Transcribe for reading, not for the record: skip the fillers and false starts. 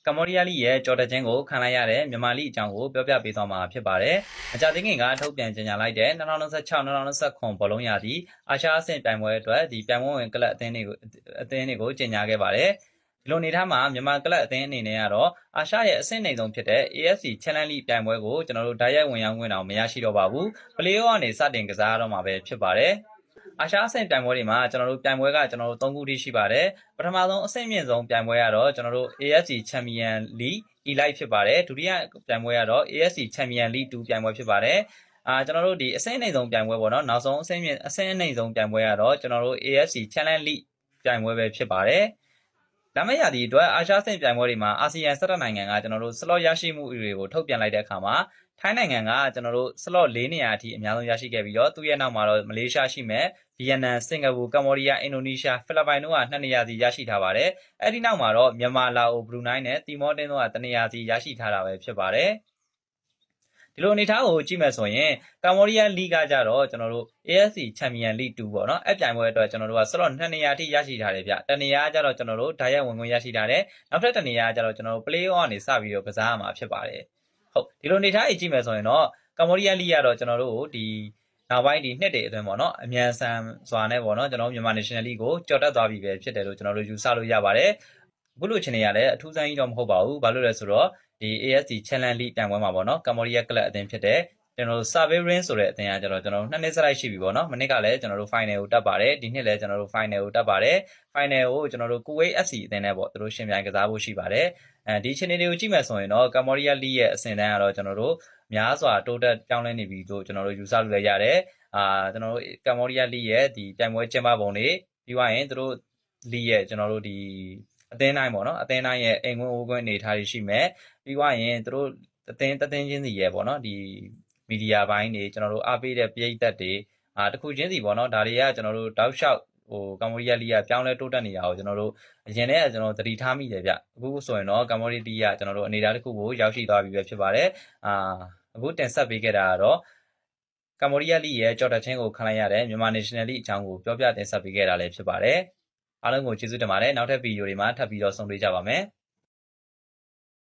ကမ္ဘောဒီးယားလိရဲ့ကြော်တချင်းကိုခံလိုက်ရတဲ့မြန်မာလိအကြောင်းကိုပြောပြပေးသွားမှာဖြစ်ပါတယ်။အကြသိခင်ကထုတ်ပြန်ကြေညာလိုက်တဲ့2026-2029ဘောလုံးရာသီအာရှအဆင့်ပြိုင်ပွဲအတွက်ဒီပြိုင်ပွဲဝင်ကလပ်အသင်းတွေကိုကြေညာခဲ့ပါတယ်။ဒီလိုနေထားမှာမြန်မာကလပ်အသင်းအနေနဲ့ကတော့အာရှရဲ့အဆင့်နှိမ်ဆုံးဖြစ်တဲ့ AFC Challenge League ပြိုင်ပွဲကိုကျွန်တော်တို့ဓာတ်ရိုက်ဝင်ရောက်ခွင့်အောင်မရရှိတော့ပါဘူး။ Play-off ကနေစတင်ကစားရတော့မှာပဲဖြစ်ပါတယ်။အာရှအဆင့်ပြိုင်ပွဲတွေမှာကျွန်တော်တို့ပြိုင်ပွဲကကျွန်တော်တို့3ခုထိရှိပါတယ်ပထမဆုံးအဆင့်မြင့်ဆုံးပြိုင်ပွဲကတော့ကျွန်တော်တို့ AFC Champion League Elite ဖြစ်ပါတယ်ဒုတိယပြိုင်ပွဲကတော့ AFC Champion League 2ပြိုင်ပွဲဖြစ်ပါတယ်ကျွန်တော်တို့ဒီအဆင့်အနှိမ်ဆုံးပြိုင်ပွဲပေါ့နော်နောက်ဆုံးအဆင့်အနှိမ်ဆုံးပြိုင်ပွဲကတော့ကျွန်တော်တို့ AFC Challenge League ပြိုင်ပွဲပဲဖြစ်ပါတယ်လာမယ့်ရာသီအတွက်အာရှအဆင့်ပြိုင်ပွဲတွေမှာအာဆီယံ17နိုင်ငံကကျွန်တော်တို့ slot ရရှိမှုတွေကိုထုတ်ပြန်လိုက်တဲ့အခါမှာထိုင်းနိုင်ငံကကျွန်တော်တို့ slot 4နေရာအထိအများဆုံးရရှိခဲ့ပြီးတော့သူ့ရဲ့နောက်မှာတော့မလေးရှားရှိမယ်ဗီယက်နမ်စင်ကာပူကမ္ဘောဒီးယားအင်ဒိုနီးရှားဖိလစ်ပိုင်တို့က2နေရာစီရရှိထားပါတယ်အဲ့ဒီနောက်မှာတော့မြန်မာလာအိုဘရူနိုင်းနဲ့တီမောတင်းတို့က1နေရာစီရရှိထားတာပဲဖြစ်ပါတယ်ဒီလိုအနေထားကိုကြည့်မယ်ဆိုရင်ကမ္ဘောဒီးယားလိကကြတော့ကျွန်တော်တို့ AFC Champion League 2ပေါ့နော်အဲ့ပြိုင်ပွဲအတွက်ကျွန်တော်တို့က slot 2နေရာထိရရှိထားတယ်ဗျတနေရာကြတော့ကျွန်တော်တို့ဓာတ်ရိုက်ဝင်ခွင့်ရရှိထားတယ်နောက်ထပ်တနေရာကြတော့ကျွန်တော်တို့ Play-off ကနေစပြီးတော့ကစားရမှာဖြစ်ပါတယ်ဟုတ်ဒီလိုအနေထားကြီးကြည့်မယ်ဆိုရင်တော့ကမ္ဘောဒီးယားလိကတော့ကျွန်တော်တို့ဒီနောက်ပိုင်းဒီနှစ်တွေအတွင်းပေါ့နော်အမြန်ဆန်စွာနဲ့ပေါ့နော်ကျွန်တော်မြန်မာ National League ကိုကြော်တက်သွားပြီပဲဖြစ်တယ်လို့ကျွန်တော်တို့ယူဆလို့ရပါတယ်အခုလိုချင်နေရလဲအထူးဆန်းကြီးတော့မဟုတ်ပါဘူးဘာလို့လဲဆိုတော့ဒီ AFC Challenge League ပြိုင်ပွဲမှာပေါ့နော်ကမ္ဘောဒီးယားကလပ်အသင်းဖြစ်တဲ့ကျွန်တော်တို့ Survey Ring ဆိုတဲ့အသင်းကကျွန်တော်တို့2နှစ်စလိုက်ရှိပြီပေါ့နော်မနှစ်ကလည်းကျွန်တော်တို့ final ကိုတက်ပါတယ်ဒီနှစ်လည်းကျွန်တော်တို့ final ကိုတက်ပါတယ် final ကိုကျွန်တော်တို့ Kuwait FC အသင်းနဲ့ပေါ့သူတို့ရှင်ပြိုင်ကစားဖို့ရှိပါတယ်ဒီအခြေအနေတွေကိုကြည့်မယ်ဆိုရင်တော့ကမ္ဘောဒီးယားလိရဲ့အဆင့်တန်းကတော့ကျွန်တော်တို့များစွာတိုးတက်ပြောင်းလဲနေပြီလို့ကျွန်တော်တို့ယူဆလို့ရရတယ်ကျွန်တော်တို့ကမ္ဘောဒီးယားလိရဲ့ဒီပြိုင်ပွဲကျင်းပပုံတွေပြီးသွားရင်သူတို့လိရဲ့ကျွန်တော်တို့ဒီအသင်းတိုင်းပေါ့နော်အသင်းတိုင်းရဲ့အိမ်ဝင်အိုးခွင့်အနေထားရှိမယ်ပြီးသွားရင်သူတို့အသင်းချင်းစီရဲ့ပေါ့နော်ဒီမီဒီယာပိုင်းတွေကျွန်တော်တို့အားပေးတဲ့ပရိသတ်တွေတခုချင်းစီပေါ့နော်ဒါတွေကကျွန်တော်တို့တောက်လျှောက်ကမ္ဘောဒီးယားလိကပြောင်းလဲတိုးတက်နေတာကိုကျွန်တော်တို့အရင်တည်းကကျွန်တော်သတိထားမိတယ်ဗျအခုဆိုရင်တော့ကမ္ဘောဒီးယားလိကကျွန်တော်တို့အနေအထားတစ်ခုကိုရောက်ရှိသွားပြီပဲဖြစ်ပါတယ်အခုတင်ဆက်ပေးခဲ့တာကတော့ကမ္ဘောဒီးယားလိရဲ့ကြော်တက်ချင်းကိုခံလိုက်ရတဲ့မြန်မာ National League အကြောင်းကိုပြောပြတင်ဆက်ပေးခဲ့တာလည်းဖြစ်ပါတယ်အားလုံးကိုကျေးဇူးတင်ပါတယ်နောက်ထပ်ဗီဒီယိုတွေမှာထပ်ပြီးတော့ဆုံတွေ့ကြပါမယ်